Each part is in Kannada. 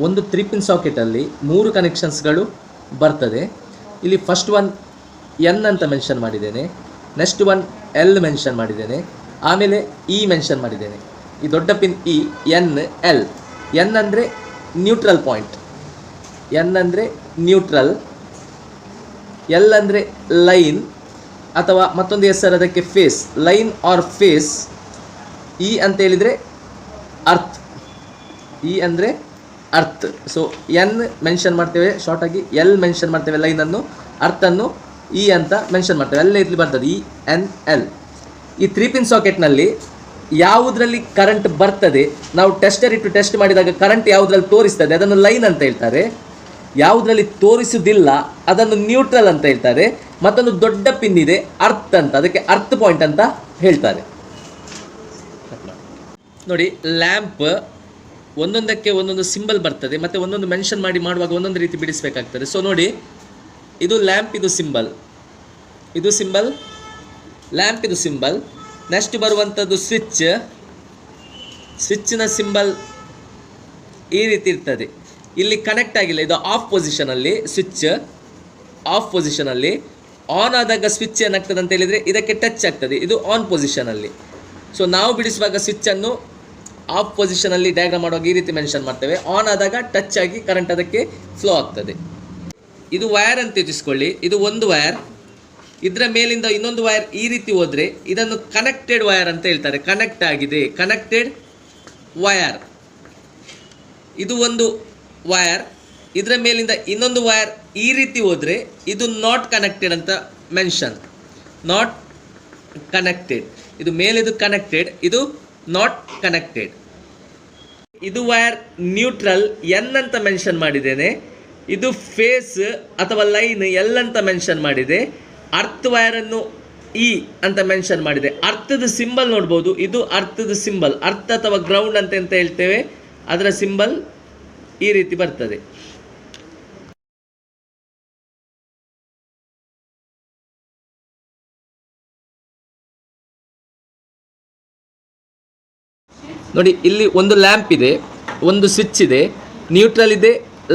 ಒಂದು 3 ಪಿನ್ ಸಾಕೆಟಲ್ಲಿ 3 ಕನೆಕ್ಷನ್ಸ್ಗಳು ಬರ್ತದೆ. ಇಲ್ಲಿ ಫಸ್ಟ್ ಒನ್ ಎನ್ ಅಂತ ಮೆನ್ಷನ್ ಮಾಡಿದ್ದೇನೆ, ನೆಕ್ಸ್ಟ್ ಒನ್ ಎಲ್ ಮೆನ್ಷನ್ ಮಾಡಿದ್ದೇನೆ, ಆಮೇಲೆ ಇ ಮೆನ್ಷನ್ ಮಾಡಿದ್ದೇನೆ. ಈ ದೊಡ್ಡ pin E, N, L. N ಅಂದರೆ ನ್ಯೂಟ್ರಲ್ ಪಾಯಿಂಟ್, ಎನ್ ಅಂದರೆ ನ್ಯೂಟ್ರಲ್, ಎಲ್ ಅಂದರೆ ಲೈನ್ ಅಥವಾ ಮತ್ತೊಂದು ಹೆಸರು ಅದಕ್ಕೆ phase, line or phase. E ಅಂತ ಹೇಳಿದರೆ ಅರ್ತ್, ಇ ಅಂದರೆ ಅರ್ತ್. ಸೊ ಎನ್ ಮೆನ್ಷನ್ ಮಾಡ್ತೇವೆ ಶಾರ್ಟಾಗಿ, ಎಲ್ ಮೆನ್ಷನ್ ಮಾಡ್ತೇವೆ ಲೈನನ್ನು, ಅರ್ಥನ್ನು ಇ ಅಂತ ಮೆನ್ಷನ್ ಮಾಡ್ತೇವೆ. ಎಲ್ಲ ಇಲ್ಲಿ ಬರ್ತದೆ ಇ ಎನ್ ಎಲ್. ಈ 3 ಪಿನ್ ಸಾಕೆಟ್ನಲ್ಲಿ ಯಾವುದರಲ್ಲಿ ಕರೆಂಟ್ ಬರ್ತದೆ, ನಾವು ಟೆಸ್ಟರ್ ಇಟ್ಟು ಟೆಸ್ಟ್ ಮಾಡಿದಾಗ ಕರೆಂಟ್ ಯಾವುದರಲ್ಲಿ ತೋರಿಸ್ತದೆ ಅದನ್ನು ಲೈನ್ ಅಂತ ಹೇಳ್ತಾರೆ, ಯಾವುದರಲ್ಲಿ ತೋರಿಸುವುದಿಲ್ಲ ಅದನ್ನು ನ್ಯೂಟ್ರಲ್ ಅಂತ ಹೇಳ್ತಾರೆ. ಮತ್ತೊಂದು ದೊಡ್ಡ ಪಿನ್ ಇದೆ ಅರ್ತ್ ಅಂತ, ಅದಕ್ಕೆ ಅರ್ತ್ ಪಾಯಿಂಟ್ ಅಂತ ಹೇಳ್ತಾರೆ. ನೋಡಿ, ಲ್ಯಾಂಪ್ ಒಂದೊಂದಕ್ಕೆ ಒಂದೊಂದು ಸಿಂಬಲ್ ಬರ್ತದೆ, ಮತ್ತು ಒಂದೊಂದು ಮೆನ್ಷನ್ ಮಾಡುವಾಗ ಒಂದೊಂದು ರೀತಿ ಬಿಡಿಸಬೇಕಾಗ್ತದೆ. ಸೊ ನೋಡಿ, ಇದು ಲ್ಯಾಂಪ್, ಇದು ಸಿಂಬಲ್, ಇದು ಸಿಂಬಲ್, ಲ್ಯಾಂಪ್ ಇದು ಸಿಂಬಲ್. ನೆಕ್ಸ್ಟ್ ಬರುವಂಥದ್ದು ಸ್ವಿಚ್, ಸ್ವಿಚ್ನ ಸಿಂಬಲ್ ಈ ರೀತಿ ಇರ್ತದೆ. ಇಲ್ಲಿ ಕನೆಕ್ಟ್ ಆಗಿಲ್ಲ, ಇದು ಆಫ್ ಪೊಸಿಷನಲ್ಲಿ, ಸ್ವಿಚ್ ಆಫ್ ಪೊಸಿಷನಲ್ಲಿ. ಆನ್ ಆದಾಗ ಸ್ವಿಚ್ ಏನಾಗ್ತದೆ ಅಂತ ಹೇಳಿದರೆ ಇದಕ್ಕೆ ಟಚ್ ಆಗ್ತದೆ, ಇದು ಆನ್ ಪೊಸಿಷನಲ್ಲಿ. ಸೊ ನಾವು ಬಿಡಿಸುವಾಗ ಸ್ವಿಚ್ಚನ್ನು ಆಫ್ ಪೊಸಿಷನಲ್ಲಿ ಡಯಾಗ್ರಾಮ್ ಮಾಡುವಾಗ ಈ ರೀತಿ ಮೆನ್ಷನ್ ಮಾಡ್ತೇವೆ. ಆನ್ ಆದಾಗ ಟಚ್ ಆಗಿ ಕರೆಂಟ್ ಅದಕ್ಕೆ ಫ್ಲೋ ಆಗ್ತದೆ. ಇದು ವೈರ್ ಅಂತ ತಿಳಿಸ್ಕೊಳ್ಳಿ, ಇದು ಒಂದು ವೈರ್, ಇದರ ಮೇಲಿಂದ ಇನ್ನೊಂದು ವೈರ್ ಈ ರೀತಿ ಹೋದರೆ ಇದನ್ನು ಕನೆಕ್ಟೆಡ್ ವೈರ್ ಅಂತ ಹೇಳ್ತಾರೆ. ಕನೆಕ್ಟ್ ಆಗಿದೆ, ಕನೆಕ್ಟೆಡ್ ವೈರ್. ಇದು ಒಂದು ವೈರ್, ಇದರ ಮೇಲಿಂದ ಇನ್ನೊಂದು ವೈರ್ ಈ ರೀತಿ ಹೋದರೆ ಇದು ನಾಟ್ ಕನೆಕ್ಟೆಡ್ ಅಂತ ಮೆನ್ಷನ್, ನಾಟ್ ಕನೆಕ್ಟೆಡ್. ಇದು ಮೇಲಿದು ಕನೆಕ್ಟೆಡ್, ಇದು ನಾಟ್ ಕನೆಕ್ಟೆಡ್. ಇದು ವೈರ್ ನ್ಯೂಟ್ರಲ್ ಎನ್ ಅಂತ ಮೆನ್ಷನ್ ಮಾಡಿದ್ದೇನೆ, ಇದು ಫೇಸ್ ಅಥವಾ ಲೈನ್ ಎಲ್ ಅಂತ ಮೆನ್ಷನ್ ಮಾಡಿದೆ. ಅರ್ತ್ ವೈರನ್ನು ಇ ಅಂತ ಮೆನ್ಷನ್ ಮಾಡಿದೆ. ಅರ್ಥದ ಸಿಂಬಲ್ ನೋಡ್ಬೋದು, ಇದು ಅರ್ಥದ ಸಿಂಬಲ್, ಅರ್ಥ ಅಥವಾ ಗ್ರೌಂಡ್ ಅಂತ ಹೇಳ್ತೇವೆ, ಅದರ ಸಿಂಬಲ್ ಈ ರೀತಿ ಬರ್ತದೆ. ನೋಡಿ, ಇಲ್ಲಿ ಒಂದು ಲ್ಯಾಂಪ್ ಇದೆ, ಒಂದು ಸ್ವಿಚ್ ಇದೆ, ನ್ಯೂಟ್ರಲ್ ಇದೆ,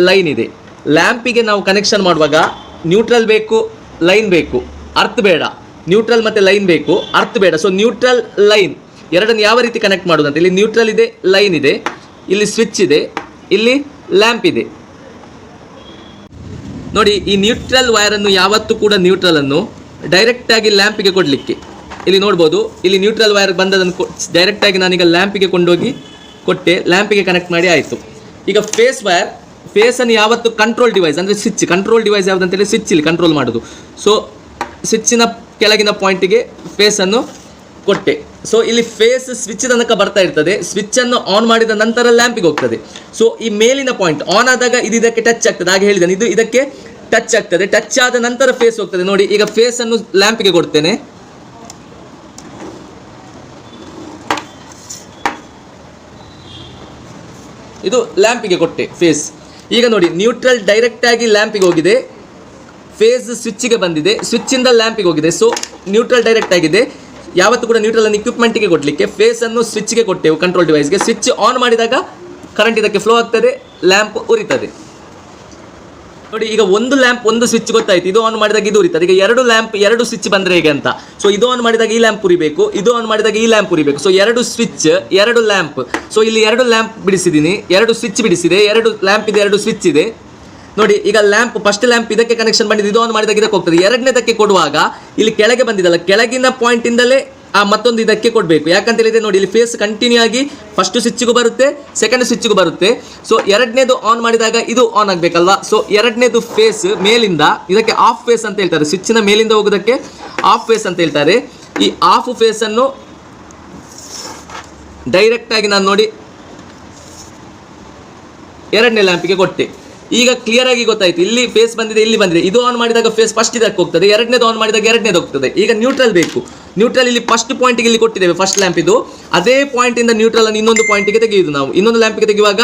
ಲೈನ್ ಇದೆ. ಲ್ಯಾಂಪಿಗೆ ನಾವು ಕನೆಕ್ಷನ್ ಮಾಡುವಾಗ ನ್ಯೂಟ್ರಲ್ ಬೇಕು, ಲೈನ್ ಬೇಕು, ಅರ್ತ್ ಬೇಡ. ನ್ಯೂಟ್ರಲ್ ಮತ್ತು ಲೈನ್ ಬೇಕು, ಅರ್ತ್ ಬೇಡ. ಸೊ ನ್ಯೂಟ್ರಲ್, ಲೈನ್ ಎರಡನ್ನು ಯಾವ ರೀತಿ ಕನೆಕ್ಟ್ ಮಾಡೋದು ಅಂತ, ಇಲ್ಲಿ ನ್ಯೂಟ್ರಲ್ ಇದೆ, ಲೈನ್ ಇದೆ, ಇಲ್ಲಿ ಸ್ವಿಚ್ ಇದೆ, ಇಲ್ಲಿ ಲ್ಯಾಂಪ್ ಇದೆ. ನೋಡಿ, ಈ ನ್ಯೂಟ್ರಲ್ ವೈರನ್ನು ಯಾವತ್ತೂ ಕೂಡ ನ್ಯೂಟ್ರಲನ್ನು ಡೈರೆಕ್ಟಾಗಿ ಲ್ಯಾಂಪಿಗೆ ಕೊಡಲಿಕ್ಕೆ, ಇಲ್ಲಿ ನೋಡ್ಬೋದು, ಇಲ್ಲಿ ನ್ಯೂಟ್ರಲ್ ವೈರ್ ಬಂದದನ್ನು ಡೈರೆಕ್ಟಾಗಿ ನಾನೀಗ ಲ್ಯಾಂಪಿಗೆ ಕೊಂಡೋಗಿ ಕೊಟ್ಟೆ, ಲ್ಯಾಂಪಿಗೆ ಕನೆಕ್ಟ್ ಮಾಡಿ ಆಯಿತು. ಈಗ ಫೇಸ್ ವೈರ್, ಫೇಸನ್ನು ಯಾವತ್ತು ಕಂಟ್ರೋಲ್ ಡಿವೈಸ್ ಅಂದರೆ ಸ್ವಿಚ್, ಕಂಟ್ರೋಲ್ ಡಿವೈಸ್ ಯಾವುದಂತೇಳಿ ಸ್ವಿಚ್ ಇಲ್ಲಿ ಕಂಟ್ರೋಲ್ ಮಾಡೋದು. ಸೊ ಸ್ವಿಚ್ಚಿನ ಕೆಳಗಿನ ಪಾಯಿಂಟಿಗೆ ಫೇಸನ್ನು ಕೊಟ್ಟೆ. ಸೊ ಇಲ್ಲಿ ಫೇಸ್ ಸ್ವಿಚ್ ತನಕ ಬರ್ತಾ ಇರ್ತದೆ, ಸ್ವಿಚ್ಚನ್ನು ಆನ್ ಮಾಡಿದ ನಂತರ ಲ್ಯಾಂಪಿಗೆ ಹೋಗ್ತದೆ. ಸೊ ಈ ಮೇಲಿನ ಪಾಯಿಂಟ್ ಆನ್ ಆದಾಗ ಇದು ಇದಕ್ಕೆ ಟಚ್ ಆಗ್ತದೆ, ಹಾಗೆ ಹೇಳಿದ್ದಾನೆ, ಇದು ಇದಕ್ಕೆ ಟಚ್ ಆಗ್ತದೆ, ಟಚ್ ಆದ ನಂತರ ಫೇಸ್ ಹೋಗ್ತದೆ. ನೋಡಿ, ಈಗ ಫೇಸನ್ನು ಲ್ಯಾಂಪಿಗೆ ಕೊಡ್ತೇನೆ, ಇದು ಲ್ಯಾಂಪಿಗೆ ಕೊಟ್ಟೆ ಫೇಸ್. ಈಗ ನೋಡಿ, ನ್ಯೂಟ್ರಲ್ ಡೈರೆಕ್ಟಾಗಿ ಲ್ಯಾಂಪಿಗೆ ಹೋಗಿದೆ, ಫೇಸ್ ಸ್ವಿಚ್ಗೆ ಬಂದಿದೆ, ಸ್ವಿಚ್ಚಿಂದ ಲ್ಯಾಂಪಿಗೆ ಹೋಗಿದೆ. ಸೊ ನ್ಯೂಟ್ರಲ್ ಡೈರೆಕ್ಟ್ ಆಗಿದೆ. ಯಾವತ್ತೂ ಕೂಡ ನ್ಯೂಟ್ರಲನ್ನು ಇಕ್ವಿಪ್ಮೆಂಟಿಗೆ ಕೊಡಲಿಕ್ಕೆ ಫೇಸನ್ನು ಸ್ವಿಚ್ಗೆ ಕೊಟ್ಟೆವು, ಕಂಟ್ರೋಲ್ ಡಿವೈಸ್ಗೆ. ಸ್ವಿಚ್ ಆನ್ ಮಾಡಿದಾಗ ಕರೆಂಟ್ ಇದಕ್ಕೆ ಫ್ಲೋ ಆಗ್ತದೆ, ಲ್ಯಾಂಪ್ ಉರಿತದೆ. ನೋಡಿ, ಈಗ ಒಂದು ಲ್ಯಾಂಪ್ ಒಂದು ಸ್ವಿಚ್ ಗೊತ್ತಾಯ್ತು, ಇದು ಆನ್ ಮಾಡಿದಾಗ ಇದು ಉರಿತದೆ. ಈಗ ಎರಡು ಲ್ಯಾಂಪ್ ಎರಡು ಸ್ವಿಚ್ ಬಂದರೆ ಹೇಗೆ ಅಂತ. ಸೊ ಇದು ಆನ್ ಮಾಡಿದಾಗ ಈ ಲ್ಯಾಂಪ್ ಉರಿಬೇಕು, ಇದು ಆನ್ ಮಾಡಿದಾಗ ಈ ಲ್ಯಾಂಪ್ ಉರಿಬೇಕು. ಸೊ ಎರಡು ಸ್ವಿಚ್, ಎರಡು ಲ್ಯಾಂಪ್. ಸೊ ಇಲ್ಲಿ ಎರಡು ಲ್ಯಾಂಪ್ ಬಿಡಿಸಿದ್ದೀನಿ, ಎರಡು ಸ್ವಿಚ್ ಬಿಡಿಸಿದೆ, ಎರಡು ಲ್ಯಾಂಪ್ ಇದೆ, ಎರಡು ಸ್ವಿಚ್ ಇದೆ. ನೋಡಿ, ಈಗ ಲ್ಯಾಂಪ್ ಫಸ್ಟ್ ಲ್ಯಾಂಪ್ ಇದಕ್ಕೆ ಕನೆಕ್ಷನ್ ಮಾಡಿದ್ದು, ಇದು ಆನ್ ಮಾಡಿದಾಗ ಇದಕ್ಕೆ ಹೋಗ್ತದೆ. ಎರಡನೇದಕ್ಕೆ ಕೊಡುವಾಗ ಇಲ್ಲಿ ಕೆಳಗೆ ಬಂದಿದ್ದಲ್ಲ, ಕೆಳಗಿನ ಪಾಯಿಂಟಿಂದಲೇ ಆ ಮತ್ತೊಂದು ಇದಕ್ಕೆ ಕೊಡಬೇಕು. ಯಾಕಂತ ಹೇಳಿದ್ರೆ ನೋಡಿ, ಇಲ್ಲಿ ಫೇಸ್ ಕಂಟಿನ್ಯೂ ಆಗಿ ಫಸ್ಟ್ ಸ್ವಿಚ್ಗೂ ಬರುತ್ತೆ, ಸೆಕೆಂಡ್ ಸ್ವಿಚ್ಗೂ ಬರುತ್ತೆ. ಸೊ ಎರಡನೇದು ಆನ್ ಮಾಡಿದಾಗ ಇದು ಆನ್ ಆಗಬೇಕಲ್ವಾ. ಸೊ ಎರಡನೇದು ಫೇಸ್ ಮೇಲಿಂದ, ಇದಕ್ಕೆ ಆಫ್ ಫೇಸ್ ಅಂತ ಹೇಳ್ತಾರೆ, ಸ್ವಿಚ್ನ ಮೇಲಿಂದ ಹೋಗೋದಕ್ಕೆ ಆಫ್ ಫೇಸ್ ಅಂತ ಹೇಳ್ತಾರೆ. ಈ ಆಫ್ ಫೇಸನ್ನು ಡೈರೆಕ್ಟಾಗಿ ನಾನು ನೋಡಿ ಎರಡನೇ ಲ್ಯಾಂಪಿಗೆ ಕೊಟ್ಟೆ. ಈಗ ಕ್ಲಿಯರ್ ಆಗಿ ಗೊತ್ತಾಯ್ತು, ಇಲ್ಲಿ ಫೇಸ್ ಬಂದಿದೆ, ಇಲ್ಲಿ ಬಂದಿದೆ. ಇದು ಆನ್ ಮಾಡಿದಾಗ ಫೇಸ್ ಫಸ್ಟ್ ಇದಕ್ಕೆ ಹೋಗ್ತದೆ, ಎರಡನೇದು ಆನ್ ಮಾಡಿದಾಗ ಎರಡನೇದು ಹೋಗ್ತದೆ. ಈಗ ನ್ಯೂಟ್ರಲ್ ಬೇಕು, ನ್ಯೂಟ್ರಲ್ ಇಲ್ಲಿ ಫಸ್ಟ್ ಪಾಯಿಂಟಿಗೆ ಇಲ್ಲಿ ಕೊಟ್ಟಿದ್ದೇವೆ, ಫಸ್ಟ್ ಲ್ಯಾಂಪ್ ಇದು. ಅದೇ ಪಾಯಿಂಟಿಂದ ನ್ಯೂಟ್ರಲ್ ಅನ್ನು ಇನ್ನೊಂದು ಪಾಯಿಂಟಿಗೆ ತೆಗೆಯುವುದು ನಾವು. ಇನ್ನೊಂದು ಲ್ಯಾಂಪಿಗೆ ತೆಗೆಯುವಾಗ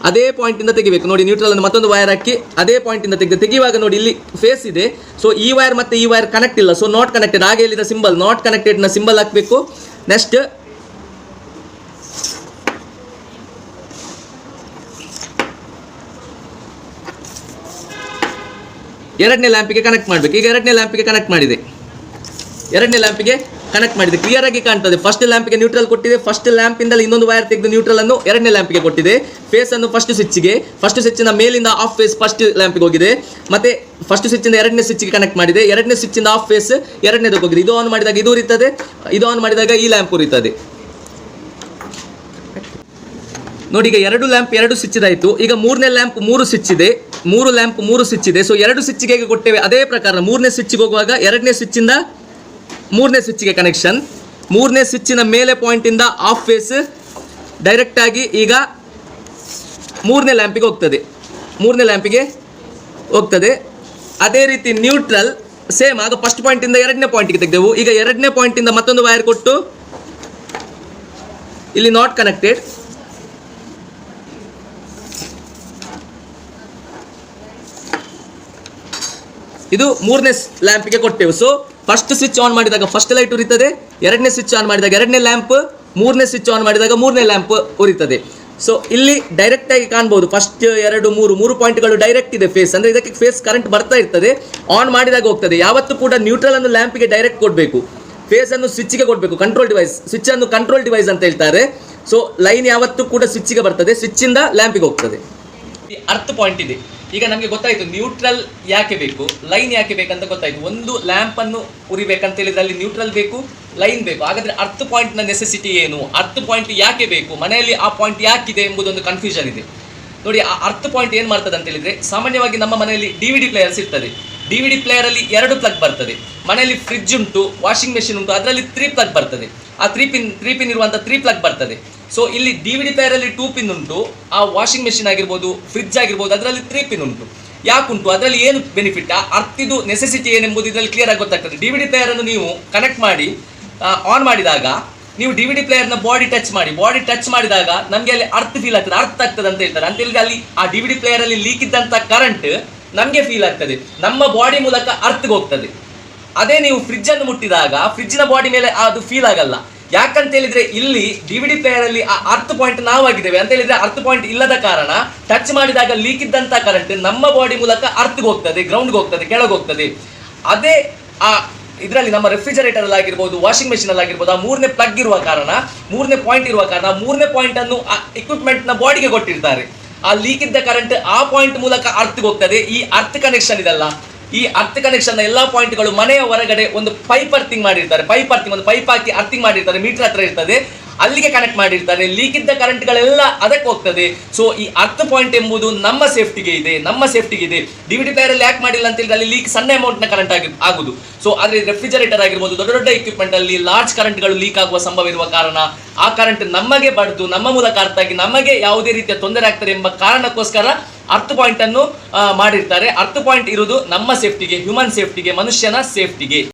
ಅದೇ ಪಾಯಿಂಟಿಂದ ತೆಗಿಬೇಕು. ನೋಡಿ, ನ್ಯೂಟ್ರಲ್ ಅನ್ನು ಮತ್ತೊಂದು ವೈರ್ ಹಾಕಿ ಅದೇ ಪಾಯಿಂಟಿಂದ ತೆಗೆಯುವಾಗ ನೋಡಿ, ಇಲ್ಲಿ ಫೇಸ್ ಇದೆ. ಸೊ ಈ ವೈರ್ ಮತ್ತೆ ಈ ವೈರ್ ಕನೆಕ್ಟ್ ಇಲ್ಲ, ಸೊ ನಾಟ್ ಕನೆಕ್ಟೆಡ್. ಹಾಗೆ ಇಲ್ಲಿನ ಸಿಂಬಲ್ ನಾಟ್ ಕನೆಕ್ಟೆಡ್ನ ಸಿಂಬಲ್ ಹಾಕಬೇಕು. ನೆಕ್ಸ್ಟ್ ಎರಡನೇ ಲ್ಯಾಂಪಿಗೆ ಕನೆಕ್ಟ್ ಮಾಡಬೇಕು. ಈಗ ಎರಡನೇ ಲ್ಯಾಂಪಿಗೆ ಕನೆಕ್ಟ್ ಮಾಡಿದೆ, ಕ್ಲಿಯರ್ ಆಗಿ ಕಾಣ್ತದೆ. ಫಸ್ಟ್ ಲ್ಯಾಂಪಿಗೆ ನ್ಯೂಟ್ರಲ್ ಕೊಟ್ಟಿದೆ, ಫಸ್ಟ್ ಲ್ಯಾಂಪ್ ಇಂದ ಇನ್ನೊಂದು ವೈರ್ ತೆಗೆದು ನ್ಯೂಟ್ರಲ್ ಅನ್ನು ಎರಡನೇ ಲ್ಯಾಂಪಿಗೆ ಕೊಟ್ಟಿದೆ. ಫೇಸ್ ಅನ್ನು ಫಸ್ಟ್ ಸ್ವಿಚ್ನ ಮೇಲಿಂದ ಆಫ್ ಫೇಸ್ ಫಸ್ಟ್ ಲ್ಯಾಂಪಿಗೆ ಹೋಗಿದೆ, ಮತ್ತೆ ಫಸ್ಟ್ ಸ್ವಿಚ್ ಇಂದ ಎರಡನೇ ಸ್ವಿಚ್ಗೆ ಕನೆಕ್ಟ್ ಮಾಡಿದೆ, ಎರಡನೇ ಸ್ವಿಚ್ ಇಂದ ಆಫ್ ಫೇಸ್ ಎರಡನೇದಕ್ಕೆ ಹೋಗಿದೆ. ಇದು ಆನ್ ಮಾಡಿದಾಗ ಇದು ಉರಿತದೆ, ಇದು ಆನ್ ಮಾಡಿದಾಗ ಈ ಲ್ಯಾಂಪ್ ಉರಿತದೆ. ನೋಡಿ, ಈಗ ಎರಡು ಲ್ಯಾಂಪ್ ಎರಡು ಸ್ವಿಚ್ ಆಯಿತು. ಈಗ ಮೂರನೇ ಲ್ಯಾಂಪ್ ಮೂರು ಸ್ವಿಚ್ ಇದೆ, ಸೊ ಎರಡು ಸ್ವಿಚ್ಗೆ ಹೇಗೆ ಕೊಟ್ಟೇವೆ ಅದೇ ಪ್ರಕಾರ ಮೂರನೇ ಸ್ವಿಚ್ಗೆ ಹೋಗುವಾಗ ಎರಡನೇ ಸ್ವಿಚ್ ಇಂದ ಮೂರನೇ ಸ್ವಿಚ್ಗೆ ಕನೆಕ್ಷನ್, ಮೂರನೇ ಸ್ವಿಚ್ಚಿನ ಮೇಲೆ ಪಾಯಿಂಟ್ ಇಂದ ಆಫ್ ಫೇಸ್ ಡೈರೆಕ್ಟ್ ಆಗಿ ಈಗ ಮೂರನೇ ಲ್ಯಾಂಪಿಗೆ ಹೋಗ್ತದೆ. ಅದೇ ರೀತಿ ನ್ಯೂಟ್ರಲ್ ಸೇಮ್, ಆಗ ಫಸ್ಟ್ ಪಾಯಿಂಟ್ ಇಂದ ಎರಡನೇ ಪಾಯಿಂಟ್ಗೆ ತೆಗೆದೆವು. ಈಗ ಎರಡನೇ ಪಾಯಿಂಟ್ ಇಂದ ಮತ್ತೊಂದು ವೈರ್ ಕೊಟ್ಟು ಇಲ್ಲಿ ನಾಟ್ ಕನೆಕ್ಟೆಡ್, ಇದು ಮೂರನೇ ಲ್ಯಾಂಪಿಗೆ ಕೊಟ್ಟೆವು. ಸೊ ಫಸ್ಟ್ ಸ್ವಿಚ್ ಆನ್ ಮಾಡಿದಾಗ ಫಸ್ಟ್ ಲೈಟ್ ಉರಿತದೆ, ಎರಡನೇ ಸ್ವಿಚ್ ಆನ್ ಮಾಡಿದಾಗ ಎರಡನೇ ಲ್ಯಾಂಪ್, ಮೂರನೇ ಸ್ವಿಚ್ ಆನ್ ಮಾಡಿದಾಗ ಮೂರನೇ ಲ್ಯಾಂಪ್ ಉರಿತದೆ. ಸೊ ಇಲ್ಲಿ ಡೈರೆಕ್ಟ್ ಆಗಿ ಕಾಣಬಹುದು, ಫಸ್ಟ್ ಎರಡು ಮೂರು ಪಾಯಿಂಟ್ಗಳು ಡೈರೆಕ್ಟ್ ಇದೆ ಫೇಸ್, ಅಂದ್ರೆ ಇದಕ್ಕೆ ಫೇಸ್ ಕರೆಂಟ್ ಬರ್ತಾ ಇರ್ತದೆ, ಆನ್ ಮಾಡಿದಾಗ ಹೋಗ್ತದೆ. ಯಾವತ್ತೂ ಕೂಡ ನ್ಯೂಟ್ರಲ್ ಅನ್ನು ಲ್ಯಾಂಪಿಗೆ ಡೈರೆಕ್ಟ್ ಕೊಡಬೇಕು, ಫೇಸ್ ಅನ್ನು ಸ್ವಿಚ್ಗೆ ಕೊಡಬೇಕು. ಕಂಟ್ರೋಲ್ ಡಿವೈಸ್, ಸ್ವಿಚ್ ಅನ್ನು ಕಂಟ್ರೋಲ್ ಡಿವೈಸ್ ಅಂತ ಹೇಳ್ತಾರೆ. ಸೊ ಲೈನ್ ಯಾವತ್ತೂ ಕೂಡ ಸ್ವಿಚ್ಗೆ ಬರ್ತದೆ, ಸ್ವಿಚ್ ಇಂದ ಲ್ಯಾಂಪಿಗೆ ಹೋಗ್ತದೆ. ಅರ್ಥ ಪಾಯಿಂಟ್ ಇದೆ. ಈಗ ನಮಗೆ ಗೊತ್ತಾಯ್ತು ನ್ಯೂಟ್ರಲ್ ಯಾಕೆ ಬೇಕು, ಲೈನ್ ಯಾಕೆ ಬೇಕಂತ ಗೊತ್ತಾಯ್ತು. ಒಂದು ಲ್ಯಾಂಪ್ ಅನ್ನು ಉರಿಬೇಕಂತ ಹೇಳಿದ್ರೆ ಅಲ್ಲಿ ನ್ಯೂಟ್ರಲ್ ಬೇಕು, ಲೈನ್ ಬೇಕು. ಹಾಗಾದ್ರೆ ಅರ್ಥ ಪಾಯಿಂಟ್ ನ ನೆಸೆಸಿಟಿ ಏನು, ಅರ್ಥ ಪಾಯಿಂಟ್ ಯಾಕೆ ಬೇಕು, ಮನೆಯಲ್ಲಿ ಆ ಪಾಯಿಂಟ್ ಯಾಕಿದೆ ಎಂಬುದೊಂದು ಕನ್ಫ್ಯೂಷನ್ ಇದೆ. ನೋಡಿ, ಆ ಅರ್ಥ ಪಾಯಿಂಟ್ ಏನ್ ಮಾಡ್ತದೆ ಅಂತ ಹೇಳಿದ್ರೆ, ಸಾಮಾನ್ಯವಾಗಿ ನಮ್ಮ ಮನೆಯಲ್ಲಿ DVD ಪ್ಲೇಯರ್ಸ್ ಇರ್ತದೆ. DVD ಪ್ಲೇಯರ್ ಅಲ್ಲಿ 2 ಪ್ಲಗ್ ಬರ್ತದೆ. ಮನೆಯಲ್ಲಿ ಫ್ರಿಡ್ಜ್ ಉಂಟು, ವಾಷಿಂಗ್ ಮೆಷಿನ್ ಉಂಟು, ಅದರಲ್ಲಿ 3 ಪ್ಲಗ್ ಬರ್ತದೆ. ಆ 3 ಪಿನ್ ಇರುವಂತ 3 ಪ್ಲಗ್ ಬರ್ತದೆ. ಸೊ ಇಲ್ಲಿ DVD ಪ್ಲೇಯರ್ ಅಲ್ಲಿ 2 ಪಿನ್ ಉಂಟು, ಆ ವಾಷಿಂಗ್ ಮೆಷಿನ್ ಆಗಿರ್ಬೋದು, ಫ್ರಿಡ್ಜ್ ಆಗಿರ್ಬೋದು, ಅದರಲ್ಲಿ 3 ಪಿನ್ ಉಂಟು. ಯಾಕುಂಟು, ಅದರಲ್ಲಿ ಏನು ಬೆನಿಫಿಟ್, ಅರ್ಥಿದು ನೆಸೆಸಿಟಿ ಏನೆಂಬುದು ಇದರಲ್ಲಿ ಕ್ಲಿಯರ್ ಆಗಿ ಗೊತ್ತಾಗ್ತದೆ. DVD ಪ್ಲೇಯರ್ ಅನ್ನು ನೀವು ಕನೆಕ್ಟ್ ಮಾಡಿ ಆನ್ ಮಾಡಿದಾಗ ನೀವು DVD ಪ್ಲೇಯರ್ ನ ಬಾಡಿ ಟಚ್ ಮಾಡಿದಾಗ ನಮಗೆ ಅಲ್ಲಿ ಅರ್ಥ ಆಗ್ತದೆ ಅಂತ ಹೇಳ್ತಾರೆ. ಅಂತ ಹೇಳಿದ್ರೆ ಅಲ್ಲಿ ಆ DVD ಪ್ಲೇಯರ್ ಅಲ್ಲಿ ಲೀಕ್ ಇದ್ದಂತ ಕರೆಂಟ್ ನಮಗೆ ಫೀಲ್ ಆಗ್ತದೆ, ನಮ್ಮ ಬಾಡಿ ಮೂಲಕ ಅರ್ಥಗೆ ಹೋಗ್ತದೆ. ಅದೇ ನೀವು ಫ್ರಿಡ್ಜ್ ಅನ್ನು ಮುಟ್ಟಿದಾಗ ಫ್ರಿಡ್ಜ್ನ ಬಾಡಿ ಮೇಲೆ ಅದು ಫೀಲ್ ಆಗಲ್ಲ. ಯಾಕಂತ ಹೇಳಿದ್ರೆ ಇಲ್ಲಿ DVD ಪ್ಲೇಯರ್ ಅಲ್ಲಿ ಆ ಅರ್ಥ ಪಾಯಿಂಟ್ ನಾವಾಗಿದ್ದೇವೆ ಅಂತ ಹೇಳಿದ್ರೆ ಅರ್ಥ ಪಾಯಿಂಟ್ ಇಲ್ಲದ ಕಾರಣ ಟಚ್ ಮಾಡಿದಾಗ ಲೀಕ್ ಇದ್ದಂತ ಕರೆಂಟ್ ನಮ್ಮ ಬಾಡಿ ಮೂಲಕ ಅರ್ಥಗೆ ಹೋಗ್ತದೆ, ಗ್ರೌಂಡ್ಗೆ ಹೋಗ್ತದೆ, ಕೆಳಗೆ ಹೋಗ್ತದೆ. ಅದೇ ಆ ಇದರಲ್ಲಿ ನಮ್ಮ ರೆಫ್ರಿಜರೇಟರ್ ಅಲ್ಲಿ ಆಗಿರ್ಬೋದು, ವಾಷಿಂಗ್ ಮೆಷಿನ್ ಅಲ್ಲಿ ಆಗಿರ್ಬೋದು, ಆ ಮೂರನೇ ಪ್ಲಗ್ ಇರುವ ಕಾರಣ, ಮೂರನೇ ಪಾಯಿಂಟ್ ಇರುವ ಕಾರಣ, ಮೂರನೇ ಪಾಯಿಂಟ್ ಅನ್ನು ಆ ಎಕ್ವಿಪ್ಮೆಂಟ್ ನ ಬಾಡಿಗೆ ಕೊಟ್ಟಿರ್ತಾರೆ. ಆ ಲೀಕ್ ಇದ್ದ ಕರೆಂಟ್ ಆ ಪಾಯಿಂಟ್ ಮೂಲಕ ಅರ್ಥಗೆ ಹೋಗ್ತದೆ. ಈ ಅರ್ಥ ಕನೆಕ್ಷನ್ ಇದಲ್ಲ, ಈ ಅರ್ಥ ಕನೆಕ್ಷನ್ ಎಲ್ಲ ಪಾಯಿಂಟ್ಗಳು ಮನೆಯ ಹೊರಗಡೆ ಒಂದು ಪೈಪ್ ಅರ್ಥಿಂಗ್ ಮಾಡಿರ್ತಾರೆ, ಒಂದು ಪೈಪ್ ಹಾಕಿ ಅರ್ಥಿಂಗ್ ಮಾಡಿರ್ತಾರೆ, ಮೀಟರ್ ಹತ್ರ ಇರ್ತದೆ, ಅಲ್ಲಿಗೆ ಕನೆಕ್ಟ್ ಮಾಡಿರ್ತಾರೆ. ಲೀಕ್ ಇದ್ದ ಕರೆಂಟ್ಗಳೆಲ್ಲ ಅದಕ್ಕೆ ಹೋಗ್ತದೆ. ಸೊ ಈ ಅರ್ಥ ಪಾಯಿಂಟ್ ಎಂಬುದು ನಮ್ಮ ಸೇಫ್ಟಿಗೆ ಇದೆ. DVD ಪ್ಲೇಯರ್ ಅಲ್ಲಿ ಯಾಕೆ ಮಾಡಿಲ್ಲ ಅಂತ ಹೇಳಿದ್ರೆ ಅಲ್ಲಿ ಲೀಕ್ ಸಣ್ಣ ಅಮೌಂಟ್ ನ ಕರೆಂಟ್ ಆಗುದು. ಸೊ ಆದ್ರೆ ರೆಫ್ರಿಜರೇಟರ್ ಆಗಿರ್ಬೋದು, ದೊಡ್ಡ ಎಕ್ವಿಪ್ಮೆಂಟ್ ಅಲ್ಲಿ ಲಾರ್ಜ್ ಕರೆಂಟ್ಗಳು ಲೀಕ್ ಆಗುವ ಸಂಭವ ಇರುವ ಕಾರಣ ಆ ಕರೆಂಟ್ ನಮಗೆ ಬಡ್ದು ನಮ್ಮ ಮೂಲಕ ಅರ್ಥ ಆಗಿ ನಮಗೆ ಯಾವುದೇ ರೀತಿಯ ತೊಂದರೆ ಆಗ್ತದೆ ಎಂಬ ಕಾರಣಕ್ಕೋಸ್ಕರ ಅರ್ಥ ಪಾಯಿಂಟ್ ಅನ್ನು ಮಾಡಿರ್ತಾರೆ. ಅರ್ಥ ಪಾಯಿಂಟ್ ಇರುವುದು ನಮ್ಮ ಸೇಫ್ಟಿಗೆ, ಹ್ಯೂಮನ್ ಸೇಫ್ಟಿಗೆ, ಮನುಷ್ಯನ ಸೇಫ್ಟಿಗೆ.